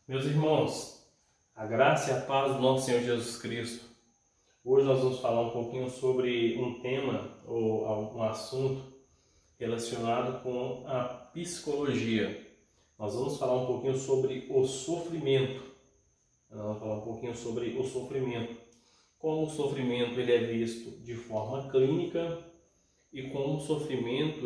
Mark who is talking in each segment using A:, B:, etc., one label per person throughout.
A: Meus irmãos, a graça e a paz do nosso Senhor Jesus Cristo. Hoje nós vamos falar um pouquinho sobre um tema ou um assunto relacionado com a psicologia. Nós vamos falar um pouquinho sobre o sofrimento. Nós vamos falar um pouquinho sobre o sofrimento. Como o sofrimento ele é visto de forma clínica e como o sofrimento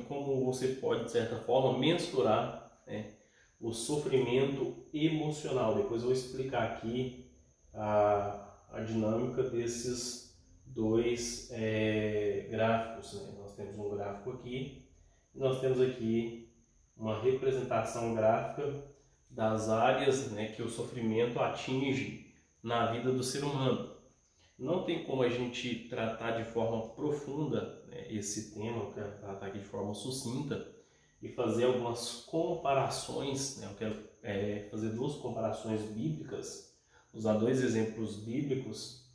A: como você pode de certa forma mensurar, né, o sofrimento emocional. Depois eu vou explicar aqui a dinâmica desses dois gráficos, né? Nós temos um gráfico aqui e nós temos aqui uma representação gráfica das áreas, né, que o sofrimento atinge na vida do ser humano. Não tem como a gente tratar de forma profunda, né, esse tema. Eu quero tratar aqui de forma sucinta e fazer algumas comparações, né? Eu quero fazer duas comparações bíblicas, usar dois exemplos bíblicos.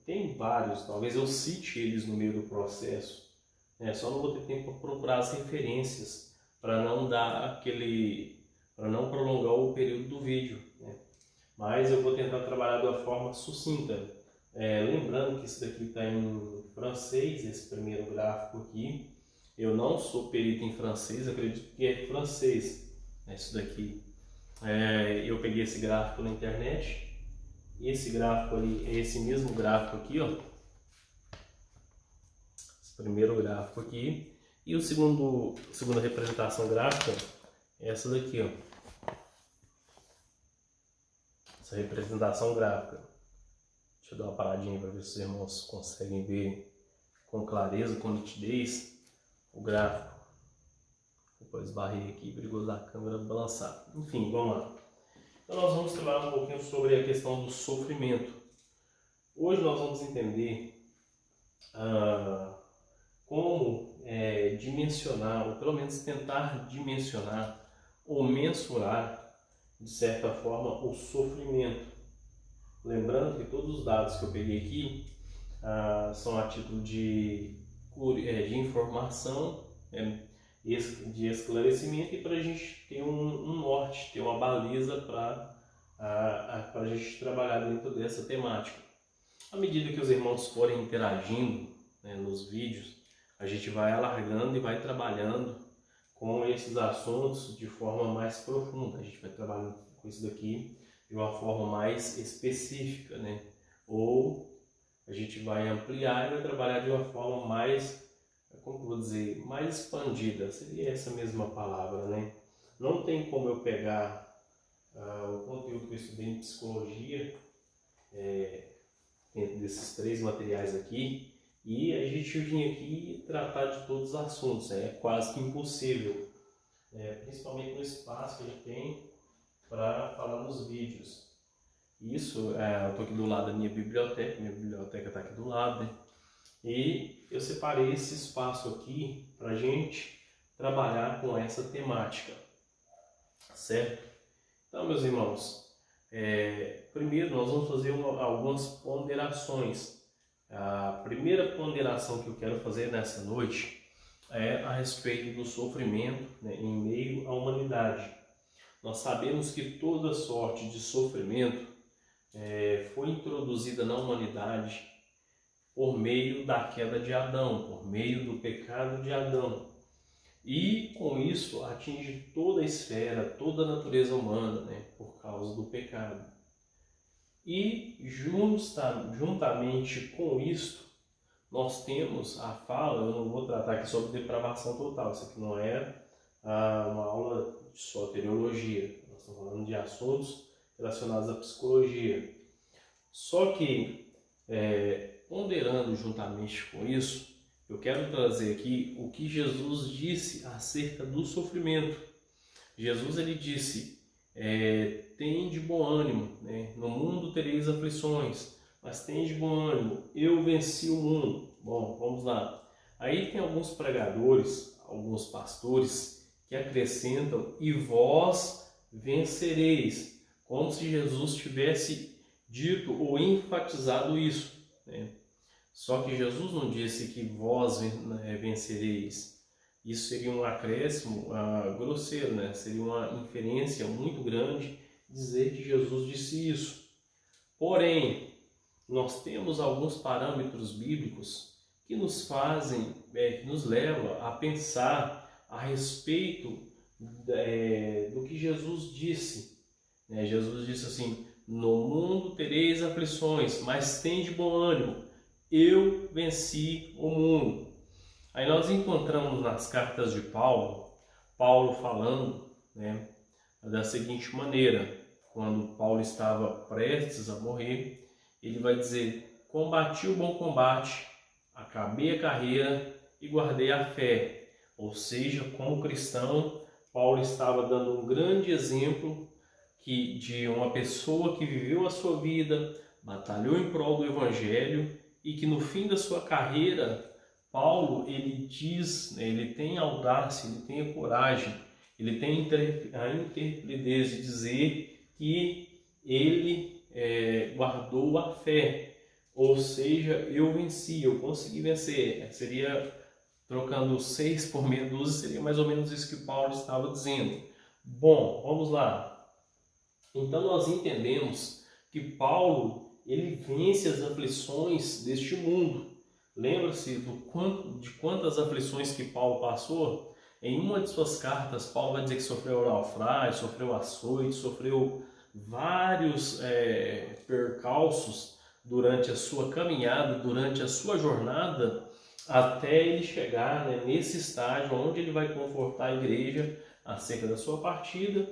A: Tem vários, talvez eu cite eles no meio do processo, né? Só não vou ter tempo para procurar as referências para não para não prolongar o período do vídeo, né? Mas eu vou tentar trabalhar de uma forma sucinta. Lembrando que isso daqui está em francês, esse primeiro gráfico aqui. Eu não sou perito em francês, acredito que é francês, isso daqui. Eu peguei esse gráfico na internet, e esse gráfico ali é esse mesmo gráfico aqui, ó. Esse primeiro gráfico aqui. E a segunda representação gráfica é essa daqui, ó. Essa representação gráfica. Deixa eu dar uma paradinha para ver se os irmãos conseguem ver com clareza, com nitidez, o gráfico. Depois esbarrei aqui, perigoso da câmera balançar. Enfim, vamos lá. Então nós vamos trabalhar um pouquinho sobre a questão do sofrimento. Hoje nós vamos entender como dimensionar, ou pelo menos tentar dimensionar ou mensurar, de certa forma, o sofrimento. Lembrando que todos os dados que eu peguei aqui são a título de informação, de esclarecimento, e para a gente ter um norte, ter uma baliza para a gente trabalhar dentro dessa temática. À medida que os irmãos forem interagindo, né, nos vídeos, a gente vai alargando e vai trabalhando com esses assuntos de forma mais profunda. A gente vai trabalhando com isso daqui de uma forma mais específica, né? Ou a gente vai ampliar e vai trabalhar de uma forma mais, como eu vou dizer, mais expandida. Seria essa mesma palavra, né? Não tem como eu pegar o conteúdo que eu estudei em psicologia, dentro desses três materiais aqui, e a gente vir aqui e tratar de todos os assuntos. É quase que impossível, principalmente no espaço que a gente tem para falar nos vídeos. Isso, eu estou aqui do lado da minha biblioteca está aqui do lado, né? E eu separei esse espaço aqui para a gente trabalhar com essa temática, certo? Então, meus irmãos, primeiro nós vamos fazer algumas ponderações. A primeira ponderação que eu quero fazer nessa noite é a respeito do sofrimento, né, em meio à humanidade. Nós sabemos que toda sorte de sofrimento foi introduzida na humanidade por meio da queda de Adão, por meio do pecado de Adão. E com isso atinge toda a esfera, toda a natureza humana, né, por causa do pecado. E juntamente com isso, nós temos a fala. Eu não vou tratar aqui sobre depravação total, isso aqui não é uma aula de soteriologia, nós estamos falando de assuntos relacionados à psicologia. Só que, ponderando juntamente com isso, eu quero trazer aqui o que Jesus disse acerca do sofrimento. Jesus ele disse: tende bom ânimo, né? No mundo tereis aflições, mas tende bom ânimo, eu venci o mundo. Bom, vamos lá. Aí tem alguns pregadores, alguns pastores que acrescentam: e vós vencereis, como se Jesus tivesse dito ou enfatizado isso, né? Só que Jesus não disse que vós vencereis. Isso seria um acréscimo grosseiro, né? Seria uma inferência muito grande dizer que Jesus disse isso. Porém, nós temos alguns parâmetros bíblicos que nos fazem, que nos levam a pensar a respeito do que Jesus disse. Jesus disse assim: no mundo tereis aflições, mas tende bom ânimo, eu venci o mundo. Aí nós encontramos nas cartas de Paulo falando, né, da seguinte maneira: quando Paulo estava prestes a morrer, ele vai dizer: combati o bom combate, acabei a carreira e guardei a fé. Ou seja, como cristão, Paulo estava dando um grande exemplo de uma pessoa que viveu a sua vida, batalhou em prol do Evangelho e que no fim da sua carreira, Paulo, ele diz, ele tem audácia, ele tem a coragem, ele tem a intrepidez de dizer que ele guardou a fé. Ou seja, eu venci, eu consegui vencer. Seria, trocando 6 por meia dúzia, seria mais ou menos isso que Paulo estava dizendo. Bom, vamos lá. Então nós entendemos que Paulo, ele vence as aflições deste mundo. Lembra-se de quantas aflições que Paulo passou? Em uma de suas cartas, Paulo vai dizer que sofreu naufrágio, sofreu açoite, sofreu vários percalços durante a sua caminhada, durante a sua jornada, até ele chegar, né, nesse estágio onde ele vai confortar a igreja acerca da sua partida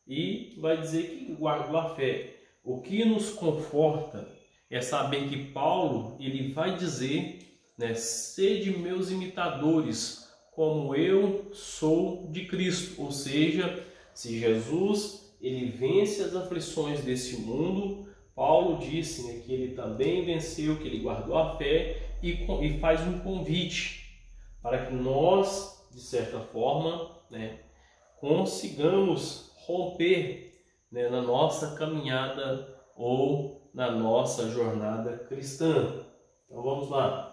A: e vai dizer que guardou a fé. O que nos conforta é saber que Paulo, ele vai dizer, né, sede meus imitadores, como eu sou de Cristo. Ou seja, se Jesus ele vence as aflições desse mundo, Paulo disse, né, que ele também venceu, que ele guardou a fé e faz um convite para que nós, de certa forma, né, consigamos romper, né, na nossa caminhada ou na nossa jornada cristã. Então vamos lá.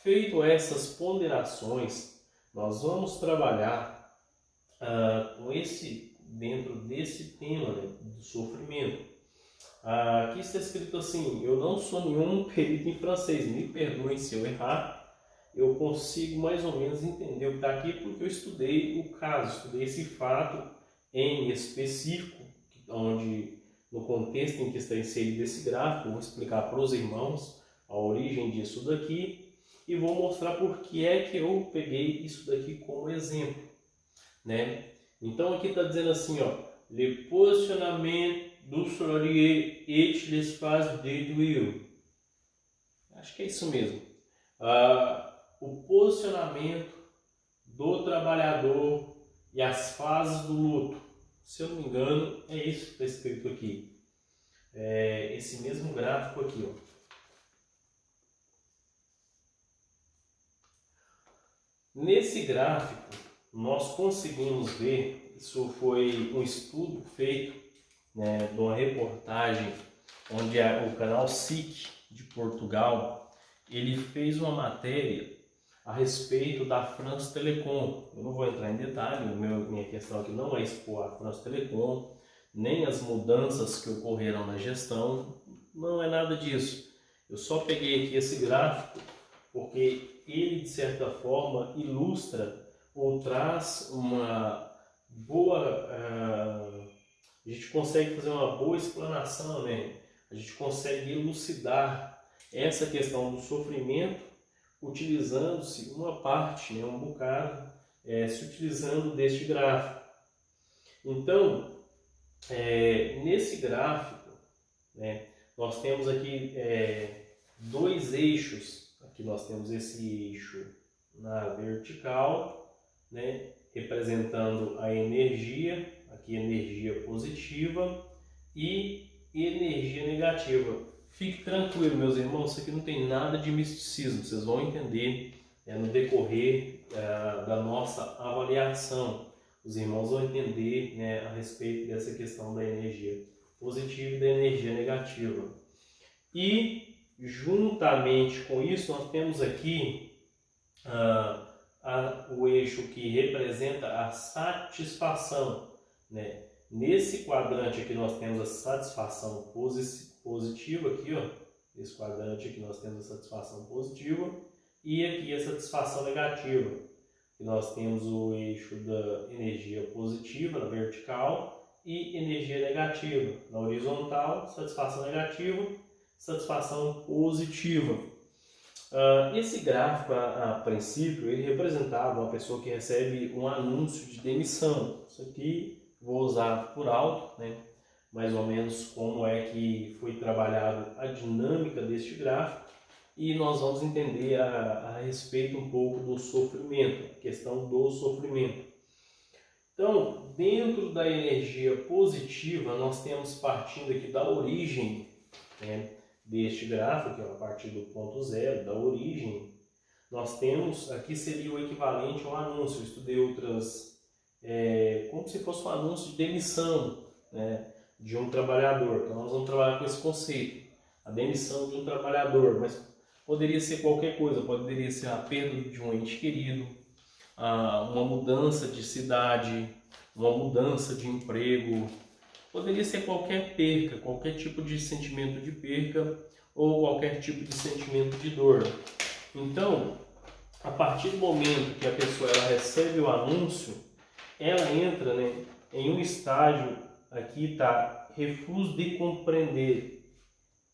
A: Feito essas ponderações, nós vamos trabalhar dentro desse tema, né, do sofrimento. Aqui está escrito assim: eu não sou nenhum perito em francês, me perdoem se eu errar. Eu consigo mais ou menos entender o que está aqui porque eu estudei o caso, estudei esse fato em específico, onde no contexto em que está inserido esse gráfico, eu vou explicar para os irmãos a origem disso daqui e vou mostrar por que é que eu peguei isso daqui como exemplo, né? Então aqui está dizendo assim, ó, le positionnement du salarié et l'espace déduit. Acho que é isso mesmo. O posicionamento do trabalhador e as fases do luto. Se eu não me engano, é isso que está escrito aqui. Esse mesmo gráfico aqui, ó. Nesse gráfico, nós conseguimos ver, isso foi um estudo feito, né, de uma reportagem onde o canal SIC de Portugal, ele fez uma matéria a respeito da France Telecom. Eu não vou entrar em detalhe, minha questão aqui não é expor a France Telecom, nem as mudanças que ocorreram na gestão, não é nada disso. Eu só peguei aqui esse gráfico porque ele, de certa forma, ilustra ou traz uma boa... a gente consegue fazer uma boa explanação, né? A gente consegue elucidar essa questão do sofrimento utilizando-se uma parte, né, um bocado, se utilizando deste gráfico. Então, nesse gráfico, né, nós temos aqui 2 eixos. Aqui nós temos esse eixo na vertical, né, representando a energia, aqui energia positiva e energia negativa. Fique tranquilo, meus irmãos, isso aqui não tem nada de misticismo, vocês vão entender no decorrer da nossa avaliação. Os irmãos vão entender, né, a respeito dessa questão da energia positiva e da energia negativa. E, juntamente com isso, nós temos aqui o eixo que representa a satisfação, né? Nesse quadrante aqui nós temos a satisfação positiva, aqui, ó, esse quadrante aqui nós temos a satisfação positiva e aqui a satisfação negativa. E nós temos o eixo da energia positiva na vertical e energia negativa na horizontal, satisfação negativa, satisfação positiva. Esse gráfico, a princípio, ele representava uma pessoa que recebe um anúncio de demissão. Isso aqui vou usar por alto, né? Mais ou menos como é que foi trabalhada a dinâmica deste gráfico, e nós vamos entender a respeito um pouco do sofrimento, a questão do sofrimento. Então, dentro da energia positiva, nós temos, partindo aqui da origem, né, deste gráfico, que é a partir do ponto zero, da origem, nós temos, aqui seria o equivalente ao anúncio. Eu estudei outras, como se fosse um anúncio de demissão, né, de um trabalhador. Então nós vamos trabalhar com esse conceito, a demissão de um trabalhador, mas poderia ser qualquer coisa, poderia ser a perda de um ente querido, uma mudança de cidade, uma mudança de emprego, poderia ser qualquer perca, qualquer tipo de sentimento de perca ou qualquer tipo de sentimento de dor. Então, a partir do momento que a pessoa ela recebe o anúncio, ela entra, né, em um estágio, aqui está, refuso de compreender,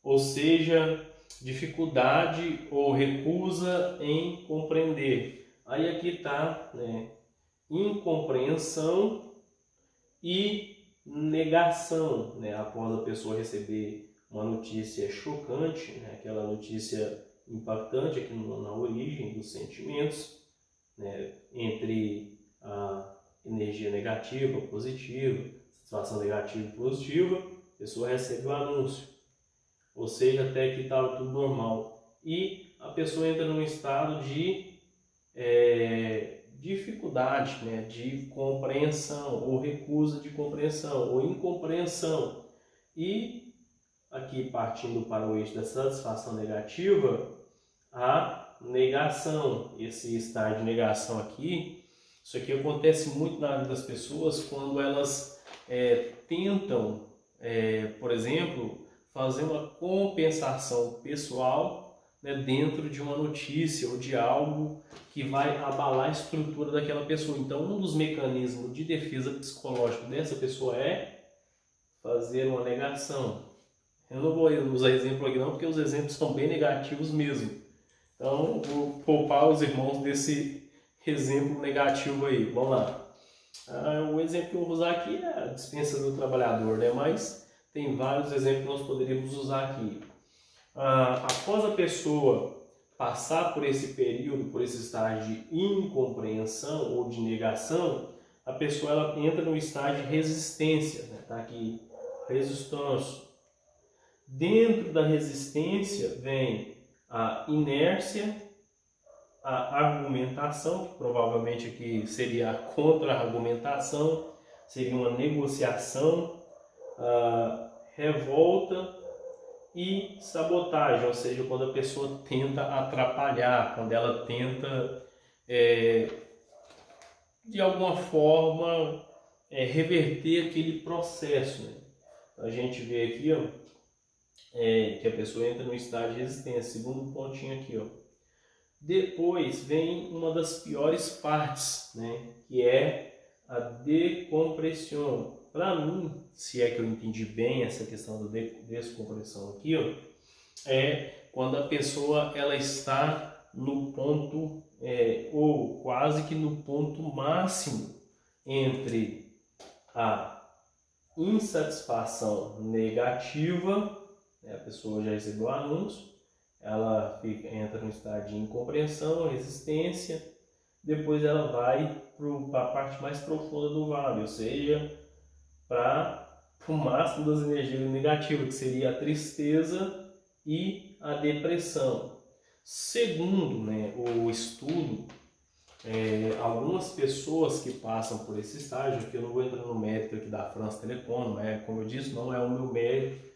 A: ou seja, dificuldade ou recusa em compreender. Aí aqui está, né, incompreensão e negação, né, após a pessoa receber uma notícia chocante, né, aquela notícia impactante aqui na origem dos sentimentos, né, entre a energia negativa, positiva, situação negativa e positiva, a pessoa recebe o anúncio, ou seja, até que estava tudo normal, e a pessoa entra num estado de dificuldade, né, de compreensão, ou recusa de compreensão, ou incompreensão. E aqui, partindo para o eixo da satisfação negativa, a negação. Esse estágio de negação aqui, isso aqui acontece muito na vida das pessoas quando elas tentam, por exemplo, fazer uma compensação pessoal, né, dentro de uma notícia ou de algo que vai abalar a estrutura daquela pessoa. Então, um dos mecanismos de defesa psicológica dessa pessoa é fazer uma negação. Eu não vou usar exemplo aqui não, porque os exemplos são bem negativos mesmo. Então, vou poupar os irmãos desse exemplo negativo aí. Vamos lá. O exemplo que eu vou usar aqui é a dispensa do trabalhador, né? Mas tem vários exemplos que nós poderíamos usar aqui. Após a pessoa passar por esse período, por esse estágio de incompreensão ou de negação, a pessoa ela entra no estágio de resistência, né? Tá aqui, resistência. Dentro da resistência vem a inércia, a argumentação, que provavelmente aqui seria a contra-argumentação, seria uma negociação, a revolta e sabotagem, ou seja, quando a pessoa tenta atrapalhar, quando ela tenta de alguma forma reverter aquele processo, né? A gente vê aqui, ó, que a pessoa entra no estágio de resistência, segundo pontinho aqui, ó. Depois vem uma das piores partes, né, que é a decompressão. Para mim, se é que eu entendi bem essa questão da descompressão aqui, ó, é quando a pessoa ela está no ponto, ou quase que no ponto máximo entre a insatisfação negativa, né, a pessoa já recebeu o anúncio, ela entra no estado de incompreensão, resistência, depois ela vai para a parte mais profunda do vale, ou seja, para o máximo das energias negativas, que seria a tristeza e a depressão. Segundo, né, o estudo, algumas pessoas que passam por esse estágio, que eu não vou entrar no mérito aqui da France Telecom, como eu disse, não é o meu mérito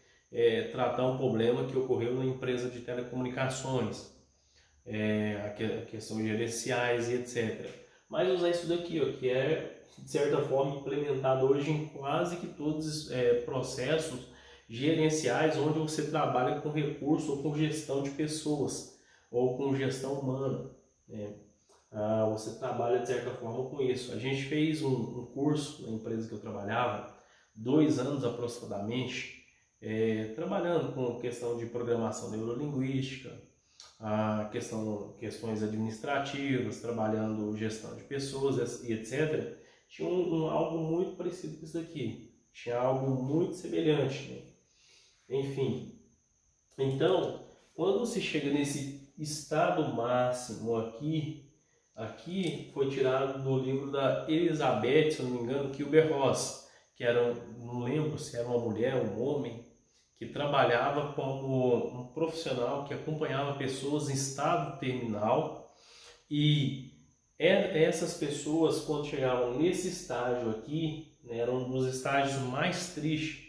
A: tratar um problema que ocorreu na empresa de telecomunicações. a questão gerenciais e etc. Mas usar isso daqui, ó, que é, de certa forma, implementado hoje em quase que todos os processos gerenciais onde você trabalha com recurso ou com gestão de pessoas ou com gestão humana, né? Você trabalha de certa forma com isso. A gente fez um curso na empresa que eu trabalhava, 2 anos aproximadamente, trabalhando com questão de programação neurolinguística, questões administrativas, trabalhando gestão de pessoas e etc. Tinha algo muito parecido com isso aqui, tinha algo muito semelhante, né? Enfim, então, quando você chega nesse estado máximo aqui foi tirado do livro da Elizabeth, se eu não me engano, Kübler-Ross, que era, não lembro se era uma mulher ou um homem, que trabalhava como um profissional que acompanhava pessoas em estado terminal, e essas pessoas, quando chegavam nesse estágio aqui, né, era um dos estágios mais tristes,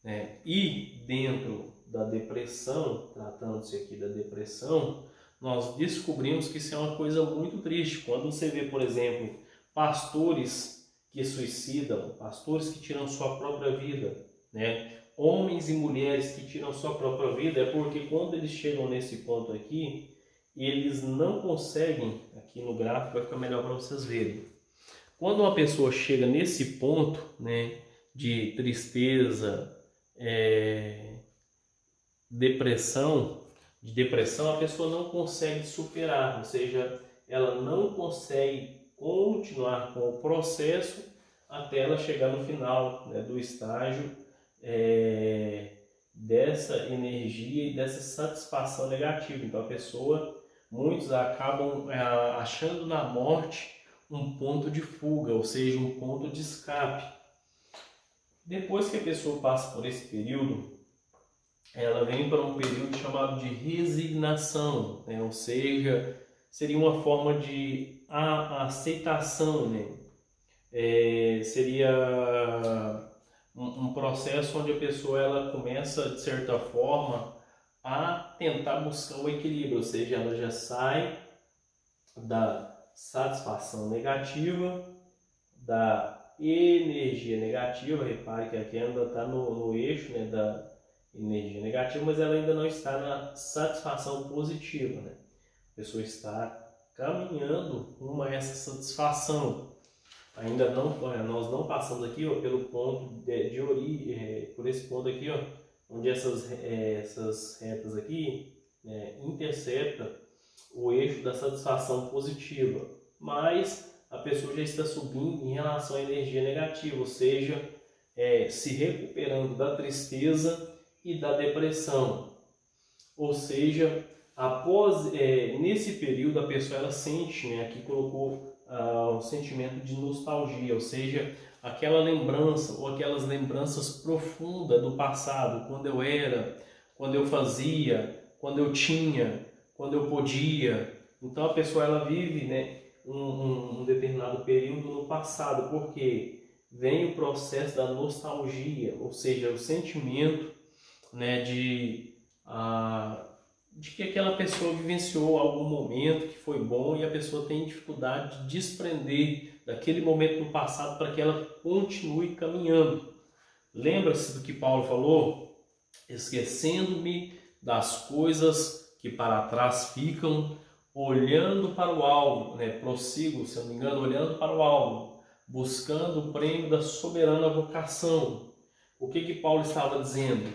A: né, e dentro da depressão, tratando-se aqui da depressão, nós descobrimos que isso é uma coisa muito triste. Quando você vê, por exemplo, pastores que suicidam, pastores que tiram sua própria vida, né? Homens e mulheres que tiram sua própria vida, é porque quando eles chegam nesse ponto aqui, eles não conseguem, aqui no gráfico vai ficar melhor para vocês verem. Quando uma pessoa chega nesse ponto, né, de tristeza, depressão, a pessoa não consegue superar, ou seja, ela não consegue continuar com o processo até ela chegar no final, né, do estágio dessa energia e dessa satisfação negativa. Então muitos acabam achando na morte um ponto de fuga, ou seja, um ponto de escape. Depois que a pessoa passa por esse período, ela vem para um período chamado de resignação, né? Ou seja, seria uma forma de aceitação, né? Seria um processo onde a pessoa ela começa, de certa forma, a tentar buscar o equilíbrio, ou seja, ela já sai da satisfação negativa, da energia negativa. Repare que aqui ainda está no eixo, né, da energia negativa, mas ela ainda não está na satisfação positiva, né? A pessoa está caminhando rumo a essa satisfação. Ainda não, nós não passamos aqui, ó, pelo ponto de origem, por esse ponto aqui, ó, onde essas retas aqui interceptam o eixo da satisfação positiva, mas a pessoa já está subindo em relação à energia negativa, ou seja, se recuperando da tristeza e da depressão. Ou seja, nesse período a pessoa ela sente, né, aqui colocou o sentimento de nostalgia, ou seja, aquela lembrança ou aquelas lembranças profundas do passado, quando eu era, quando eu fazia, quando eu tinha, quando eu podia. Então a pessoa ela vive, né, um determinado período no passado, porque vem o processo da nostalgia, ou seja, o sentimento, né, de que aquela pessoa vivenciou algum momento que foi bom e a pessoa tem dificuldade de desprender daquele momento no passado para que ela continue caminhando. Lembra-se do que Paulo falou? Esquecendo-me das coisas que para trás ficam, olhando para o alvo, né? Prossigo, se eu não me engano, olhando para o alvo, buscando o prêmio da soberana vocação. O que Paulo estava dizendo?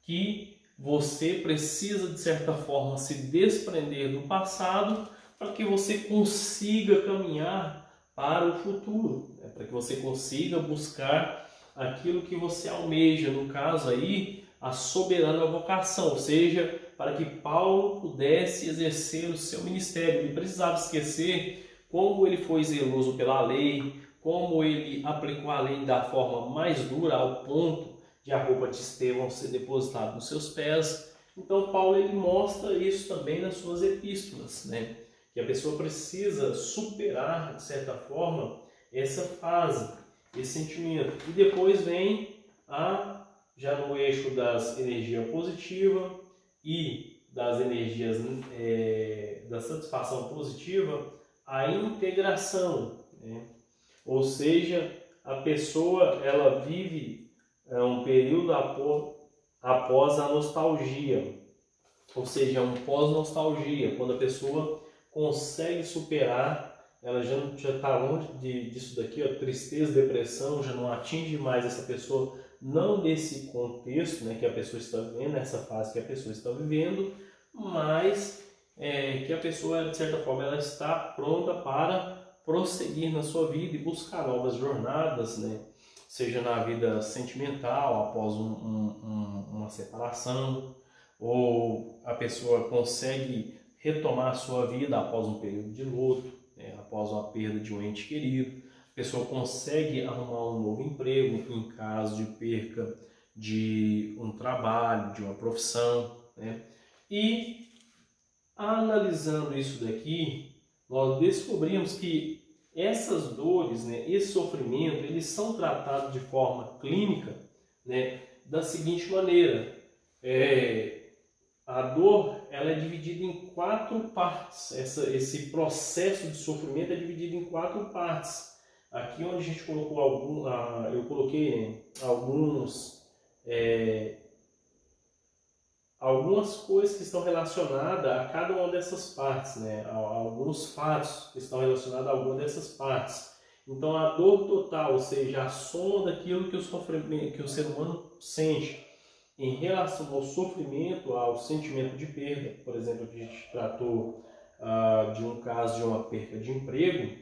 A: Que você precisa, de certa forma, se desprender do passado para que você consiga caminhar para o futuro, né? Para que você consiga buscar aquilo que você almeja, no caso aí, a soberana vocação, ou seja, para que Paulo pudesse exercer o seu ministério. Ele precisava esquecer como ele foi zeloso pela lei, como ele aplicou a lei da forma mais dura, ao ponto de a roupa de Estevão ser depositada nos seus pés. Então Paulo ele mostra isso também nas suas epístolas, né? Que a pessoa precisa superar, de certa forma, essa fase, esse sentimento. E depois vem já no eixo das energias positivas e das energias da satisfação positiva, a integração, né? Ou seja, a pessoa ela vive um período após a nostalgia, ou seja, um pós-nostalgia, quando a pessoa consegue superar, ela já está longe disso daqui, ó, tristeza, depressão, já não atinge mais essa pessoa, não desse contexto, né, que a pessoa está vivendo, nessa fase que a pessoa está vivendo, mas que a pessoa, de certa forma, ela está pronta para prosseguir na sua vida e buscar novas jornadas, né? Seja na vida sentimental, após uma separação, ou a pessoa consegue retomar a sua vida após um período de luto, né? Após uma perda de um ente querido. A pessoa consegue arrumar um novo emprego em caso de perca de um trabalho, de uma profissão, né? E analisando isso daqui, nós descobrimos que essas dores, né, esse sofrimento, eles são tratados de forma clínica, né, da seguinte maneira. A dor ela é dividida em 4 partes. Esse processo de sofrimento é dividido em 4 partes. Aqui onde a gente colocou eu coloquei, né, algumas coisas que estão relacionadas a cada uma dessas partes, né? Alguns fatos que estão relacionados a alguma dessas partes. Então, a dor total, ou seja, a soma daquilo que o ser humano sente em relação ao sofrimento, ao sentimento de perda. Por exemplo, a gente tratou de um caso de uma perda de emprego,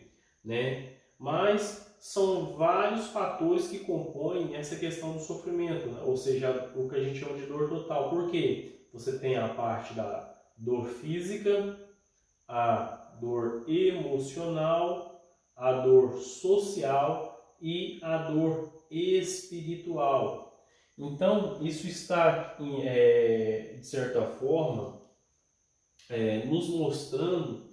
A: né? Mas são vários fatores que compõem essa questão do sofrimento, né? Ou seja, o que a gente chama de dor total. Por quê? Você tem a parte da dor física, a dor emocional, a dor social e a dor espiritual. Então, isso está, de certa forma, nos mostrando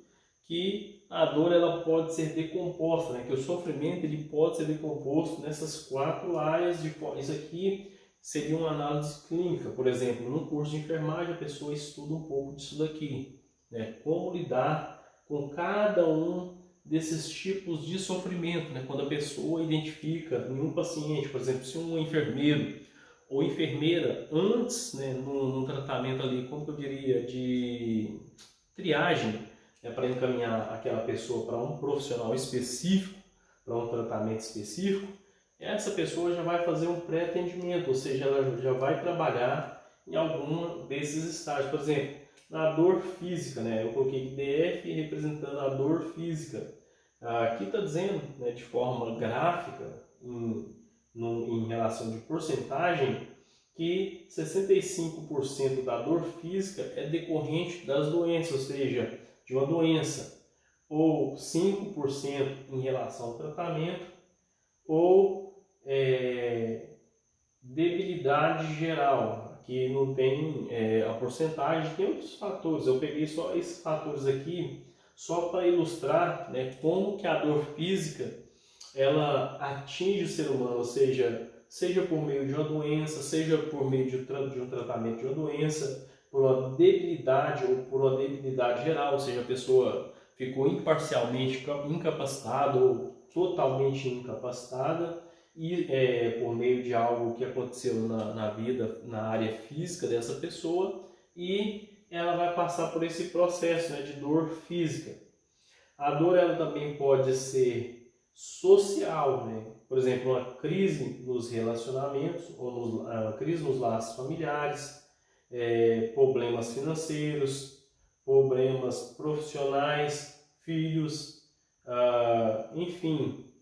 A: que a dor ela pode ser decomposta, né? Que o sofrimento ele pode ser decomposto nessas 4 áreas. Isso aqui seria uma análise clínica. Por exemplo, no curso de enfermagem a pessoa estuda um pouco disso daqui, né? Como lidar com cada um desses tipos de sofrimento, né? Quando a pessoa identifica em um paciente, por exemplo, se um enfermeiro ou enfermeira antes, né, num tratamento ali, como eu diria, de triagem, né, para encaminhar aquela pessoa para um profissional específico, para um tratamento específico, essa pessoa já vai fazer um pré-atendimento, ou seja, ela já vai trabalhar em algum desses estágios. Por exemplo, na dor física, né, eu coloquei DF representando a dor física. Aqui está dizendo, né, de forma gráfica, em relação de porcentagem, que 65% da dor física é decorrente das doenças, ou seja, de uma doença, ou 5% em relação ao tratamento, ou debilidade geral. Aqui não tem a porcentagem, tem outros fatores. Eu peguei só esses fatores aqui só para ilustrar, né, como que a dor física ela atinge o ser humano, ou seja por meio de uma doença, seja por meio de um tratamento de uma doença, por uma debilidade ou por uma debilidade geral, ou seja, a pessoa ficou imparcialmente incapacitada ou totalmente incapacitada, e por meio de algo que aconteceu na vida, na área física dessa pessoa, e ela vai passar por esse processo, né, de dor física. A dor ela também pode ser social, né? Por exemplo, uma crise nos relacionamentos, ou uma crise nos laços familiares, problemas financeiros, problemas profissionais, filhos, enfim,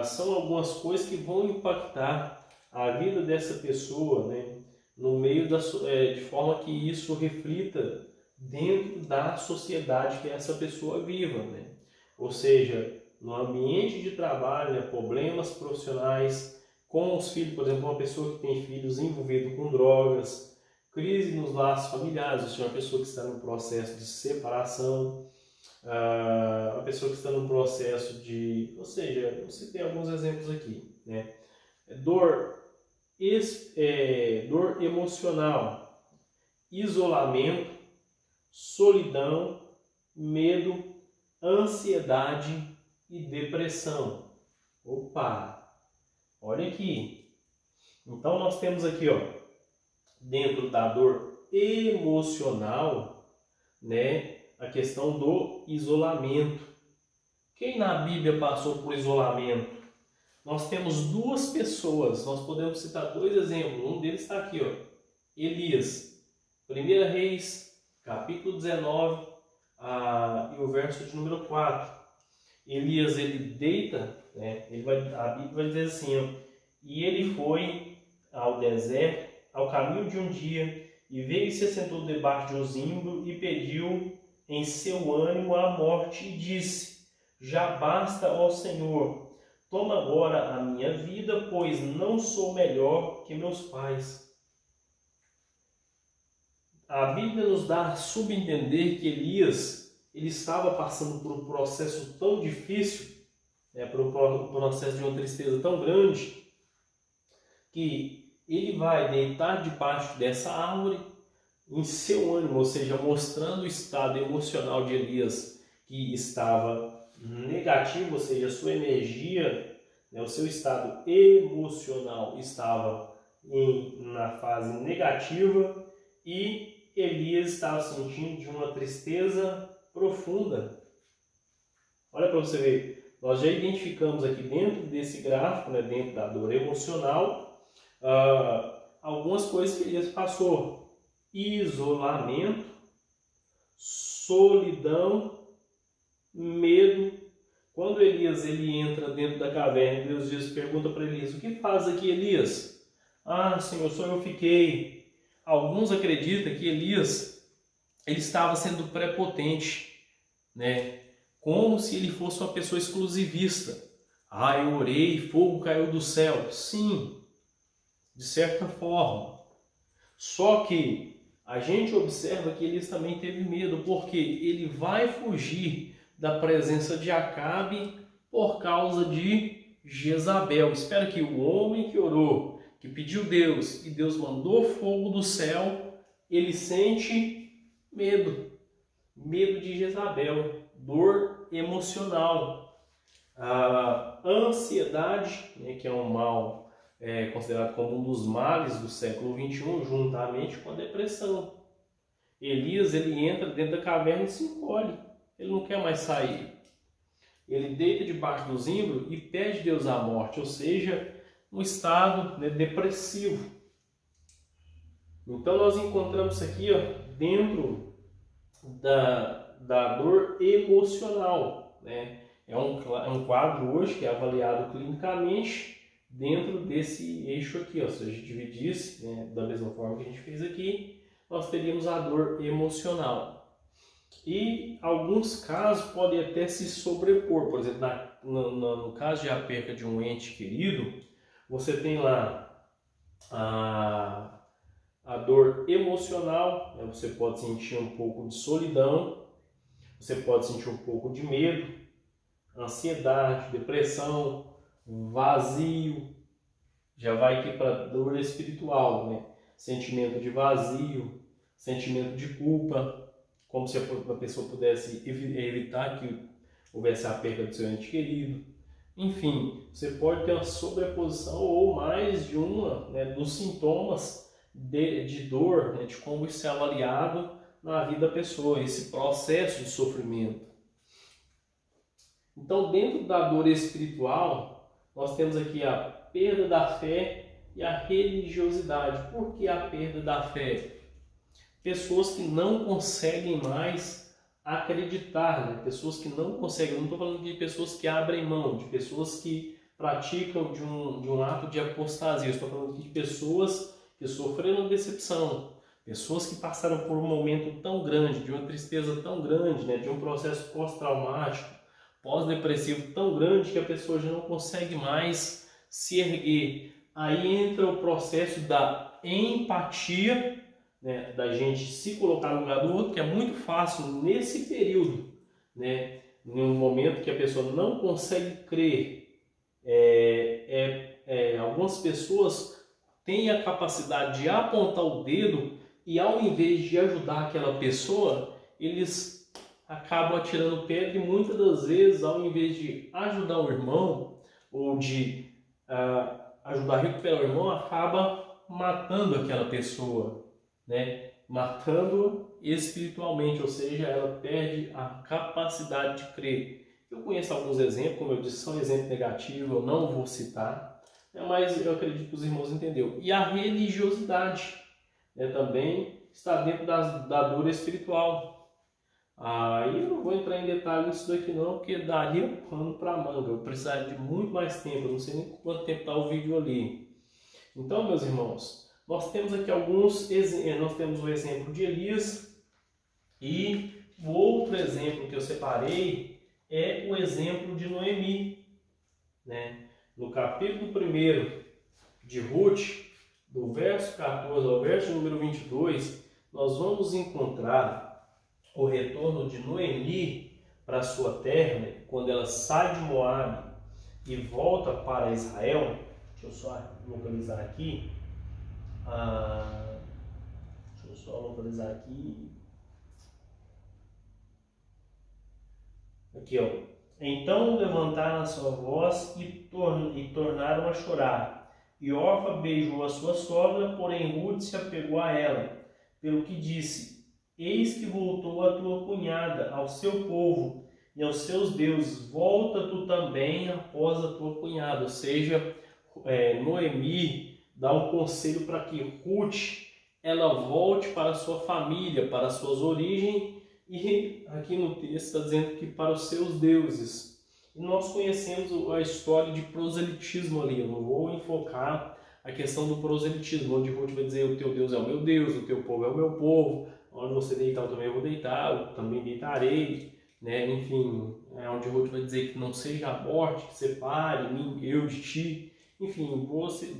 A: são algumas coisas que vão impactar a vida dessa pessoa, né? No meio de forma que isso reflita dentro da sociedade que essa pessoa viva, né? Ou seja, no ambiente de trabalho, né, problemas profissionais com os filhos, por exemplo, uma pessoa que tem filhos envolvido com drogas, crise nos laços familiares, ou seja, uma pessoa que está no processo de separação, uma pessoa que está no processo de... Ou seja, eu citei alguns exemplos aqui, né? Dor emocional, isolamento, solidão medo, ansiedade e depressão. Opa! Olha aqui. Então nós temos aqui, ó, dentro da dor emocional, né, a questão do isolamento. Quem na Bíblia passou por isolamento? Nós temos duas pessoas, nós podemos citar dois exemplos. Um deles está aqui, ó, Elias. 1 Reis, capítulo 19, e o verso de número 4. Elias, ele deita, né, a Bíblia vai dizer assim, ó, e ele foi ao deserto, ao caminho de um dia, e veio e se assentou debaixo de um zimbro e pediu em seu ânimo a morte e disse: já basta, ó Senhor, toma agora a minha vida, pois não sou melhor que meus pais. A Bíblia nos dá a subentender que Elias, ele estava passando por um processo tão difícil, por um processo de uma tristeza tão grande, que ele vai deitar debaixo dessa árvore em seu ânimo, ou seja, mostrando o estado emocional de Elias, que estava negativo, ou seja, a sua energia, o seu estado emocional estava na fase negativa, e Elias estava sentindo de uma tristeza profunda. Olha para você ver, nós já identificamos aqui dentro desse gráfico, dentro da dor emocional, algumas coisas que Elias passou: isolamento, solidão, medo. Quando Elias ele entra dentro da caverna, Deus diz, pergunta para Elias: o que faz aqui, Elias? Ah, Senhor, só eu fiquei. Alguns acreditam que Elias ele estava sendo prepotente, como se ele fosse uma pessoa exclusivista. Ah, eu orei, fogo caiu do céu. Sim, de certa forma. Só que a gente observa que Elias também teve medo, porque ele vai fugir da presença de Acabe por causa de Jezabel. Espero que o homem que orou, que pediu Deus e Deus mandou fogo do céu, ele sente medo. Medo de Jezabel, dor emocional. A ansiedade, que é um mal considerado como um dos males do século XXI, juntamente com a depressão. Elias ele entra dentro da caverna e se encolhe. Ele não quer mais sair. Ele deita debaixo do zimbro e pede a Deus a morte, ou seja, um estado depressivo. Então nós encontramos aqui, dentro da dor emocional. É um quadro hoje que é avaliado clinicamente dentro desse eixo aqui. Se a gente dividisse da mesma forma que a gente fez aqui, nós teríamos a dor emocional. E alguns casos podem até se sobrepor. Por exemplo, no caso de a perca de um ente querido, você tem lá a dor emocional, você pode sentir um pouco de solidão, você pode sentir um pouco de medo, ansiedade, depressão, vazio. Já vai aqui para a dor espiritual, sentimento de vazio, sentimento de culpa, como se a pessoa pudesse evitar que houvesse a perda do seu ente querido. Enfim, você pode ter uma sobreposição ou mais de uma dos sintomas de dor, de como isso é avaliado na vida da pessoa, esse processo de sofrimento. Então, dentro da dor espiritual, nós temos aqui a perda da fé e a religiosidade. Por que a perda da fé? Pessoas que não conseguem mais acreditar, pessoas que não conseguem, eu não estou falando de pessoas que abrem mão, de pessoas que praticam de um ato de apostasia, eu estou falando de pessoas que sofreram decepção, pessoas que passaram por um momento tão grande, de uma tristeza tão grande, de um processo pós-traumático, pós-depressivo tão grande que a pessoa já não consegue mais se erguer. Aí entra o processo da empatia, da gente se colocar no lugar do outro, que é muito fácil nesse período, num momento que a pessoa não consegue crer. Algumas pessoas têm a capacidade de apontar o dedo e, ao invés de ajudar aquela pessoa, eles acabam atirando pedra e muitas das vezes, ao invés de ajudar o irmão ou de ajudar a recuperar o irmão, acaba matando aquela pessoa, né? Matando espiritualmente, ou seja, ela perde a capacidade de crer. Eu conheço alguns exemplos, como eu disse, são exemplos negativos, eu não vou citar, mas eu acredito que os irmãos entenderam. E a religiosidade, né, também está dentro da dor espiritual. Aí eu não vou entrar em detalhe nisso daqui não, porque daria pano para manga, eu precisaria de muito mais tempo, eu não sei nem quanto tempo está o vídeo ali. Então, meus irmãos, nós temos aqui nós temos o exemplo de Elias e o outro exemplo que eu separei é o exemplo de Noemi, né? No capítulo 1 de Ruth, do verso 14 ao verso número 22, nós vamos encontrar o retorno de Noemi para sua terra, né? Quando ela sai de Moabe e volta para Israel. Deixa eu só localizar aqui. Aqui, ó. Então levantaram a sua voz e tornaram a chorar. E Orfa beijou a sua sogra, porém Ruth se apegou a ela, pelo que disse: eis que voltou a tua cunhada ao seu povo e aos seus deuses, volta tu também após a tua cunhada. Ou seja, Noemi dá um conselho para que Ruth ela volte para a sua família, para as suas origens, e aqui no texto está dizendo que para os seus deuses. E nós conhecemos a história de proselitismo ali, eu não vou enfocar a questão do proselitismo, onde Ruth vai dizer: o teu Deus é o meu Deus, o teu povo é o meu povo, onde você deitar eu também vou deitar, eu também deitarei, né? Enfim, onde Ruth vai dizer que não seja a morte que separe mim, eu de ti. Enfim,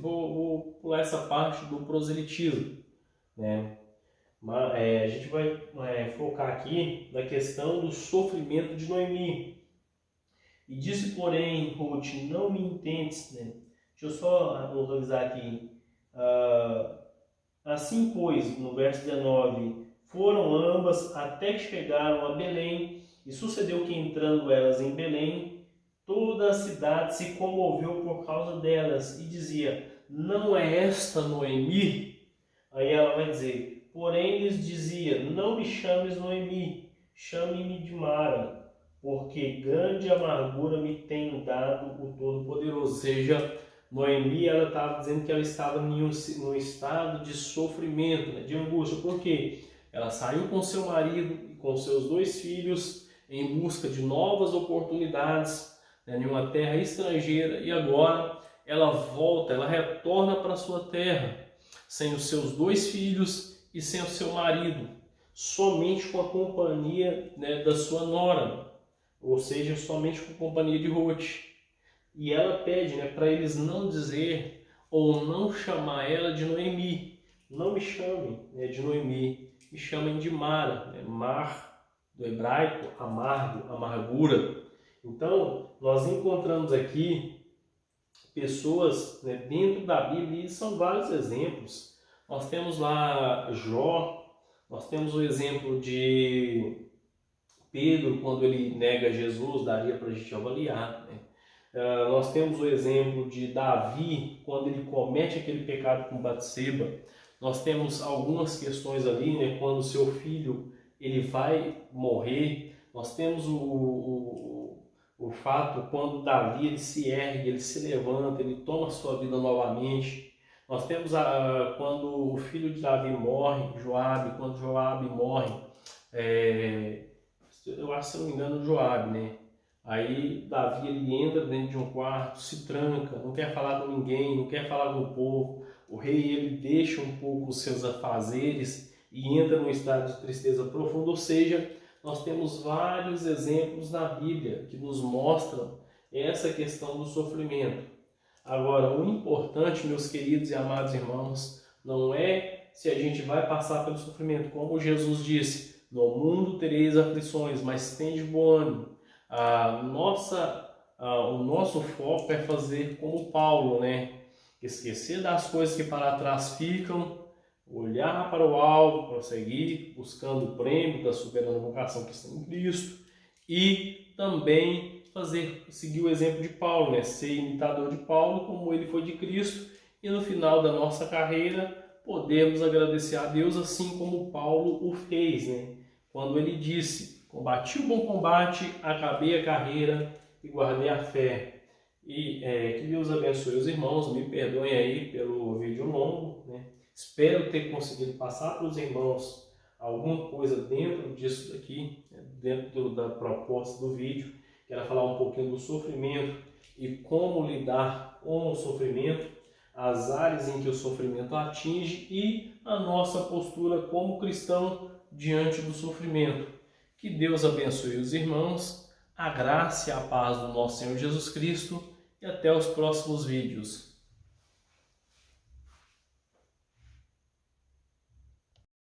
A: vou pular essa parte do proselitismo, né? Mas, a gente vai focar aqui na questão do sofrimento de Noemi. E disse, porém, Ruth: não me entendes, né? Deixa eu só localizar aqui. Assim, pois, no verso 19, foram ambas até que chegaram a Belém, e sucedeu que, entrando elas em Belém, toda a cidade se comoveu por causa delas, e dizia: não é esta Noemi? Aí ela vai dizer: porém lhes dizia: não me chames Noemi, chame-me de Mara, porque grande amargura me tem dado o Todo-Poderoso. Ou seja, Noemi, ela estava dizendo que ela estava num estado de sofrimento, né, de angústia. Por quê? Ela saiu com seu marido e com seus 2 filhos em busca de novas oportunidades, né, em uma terra estrangeira, e agora ela volta, ela retorna para sua terra, sem os seus 2 filhos e sem o seu marido, somente com a companhia, né, da sua nora, ou seja, somente com a companhia de Ruth. E ela pede, né, para eles não dizer ou não chamar ela de Noemi. Não me chamem, né, de Noemi, me chamem de Mara, né, mar do hebraico, amargo, amargura. Então, nós encontramos aqui pessoas, né, dentro da Bíblia, e são vários exemplos. Nós temos lá Jó, nós temos o exemplo de Pedro, quando ele nega Jesus, daria para a gente avaliar, né? Nós temos o exemplo de Davi, quando ele comete aquele pecado com Batseba. Nós temos algumas questões ali, né, quando seu filho ele vai morrer. Nós temos o fato quando Davi ele se ergue, ele se levanta, ele toma a sua vida novamente. Nós temos quando o filho de Davi morre, Joabe, quando Joabe morre, eu acho, se não me engano, Joabe, né? Aí Davi ele entra dentro de um quarto, se tranca, não quer falar com ninguém, não quer falar com o povo. O rei ele deixa um pouco os seus afazeres e entra num estado de tristeza profunda. Ou seja, nós temos vários exemplos na Bíblia que nos mostram essa questão do sofrimento. Agora, o importante, meus queridos e amados irmãos, não é se a gente vai passar pelo sofrimento. Como Jesus disse: no mundo tereis aflições, mas tende bom ânimo. O nosso foco é fazer como Paulo, né? Esquecer das coisas que para trás ficam, olhar para o alvo, prosseguir, buscando o prêmio da soberana vocação que está em Cristo e também seguir o exemplo de Paulo, né? Ser imitador de Paulo como ele foi de Cristo e no final da nossa carreira podemos agradecer a Deus assim como Paulo o fez, né? Quando ele disse: combati o bom combate, acabei a carreira e guardei a fé. E que Deus abençoe os irmãos, me perdoem aí pelo vídeo longo, né? Espero ter conseguido passar para os irmãos alguma coisa dentro disso daqui, dentro da proposta do vídeo, que era falar um pouquinho do sofrimento e como lidar com o sofrimento, as áreas em que o sofrimento atinge e a nossa postura como cristão diante do sofrimento. Que Deus abençoe os irmãos, a graça e a paz do nosso Senhor Jesus Cristo e até os próximos vídeos.